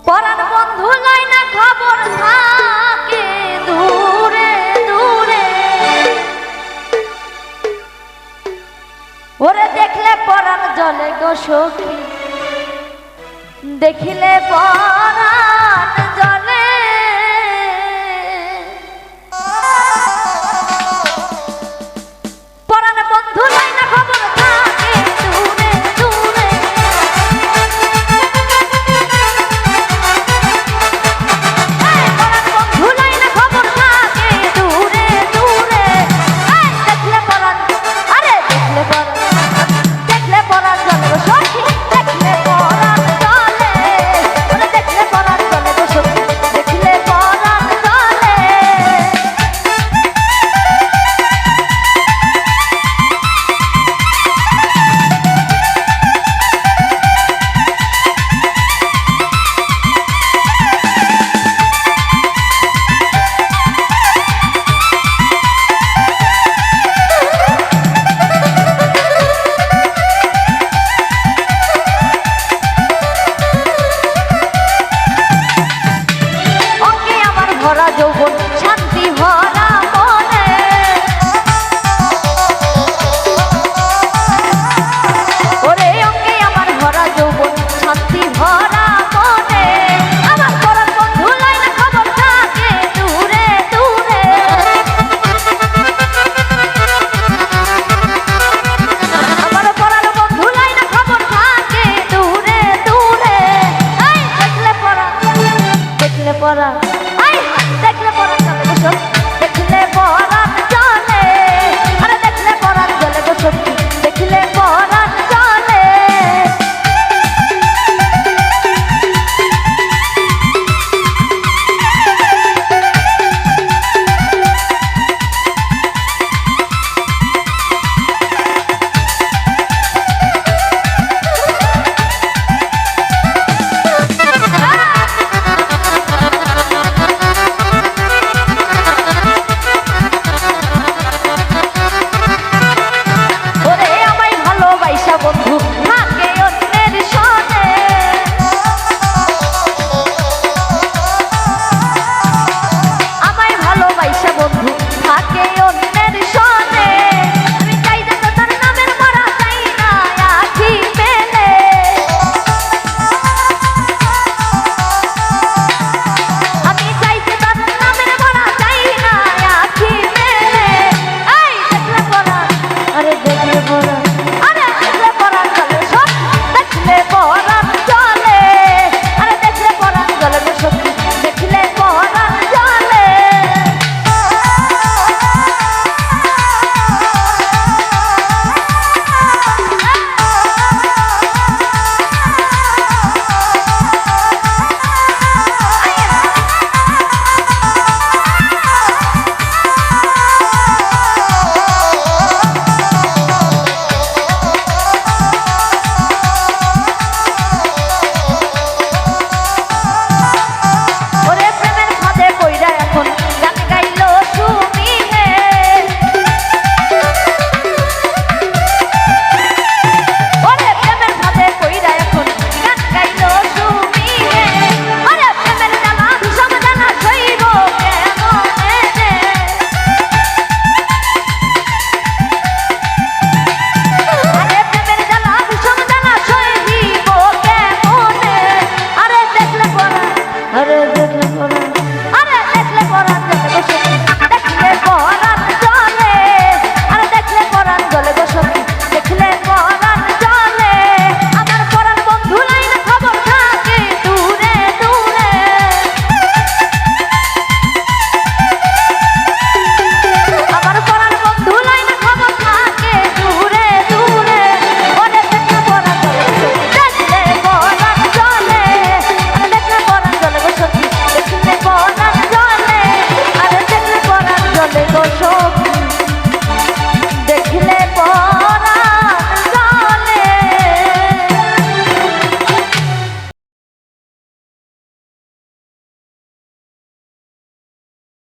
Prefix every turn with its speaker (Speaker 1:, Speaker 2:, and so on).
Speaker 1: পরাণ বন্ধু লয় না খবর থাকে দূরে দূরে, ওরে দেখলে পরাণ জলে গো সখী, দেখিলে পরাণ জলে। পরাণ বন্ধু লয় না খবর থাকে দূরে দূরে, পরাণ বন্ধু লয় না খবর থাকে দূরে দূরে। দেখলে পরাণ, আরে দেখলে পরাণ, দেখলে পরাণ জলে গো সখী, দেখলে পরাণ জলে, ওরে দেখলে পরাণ জলে গো সখী, দেখলে পরাণ জলে। অঙ্গে আমার ভরা যৌবন, শান্তি ভরা মনে, ওরে অঙ্গে আমার ভরা যৌবন, শান্তি ভরা মনে। আমার পরাণ বন্ধু লয় না খবর থাকে দূরে দূরে, আমার পরাণ বন্ধু লয় না খবর থাকে দূরে দূরে। দেখলে পরাণ, দেখলে পরাণ,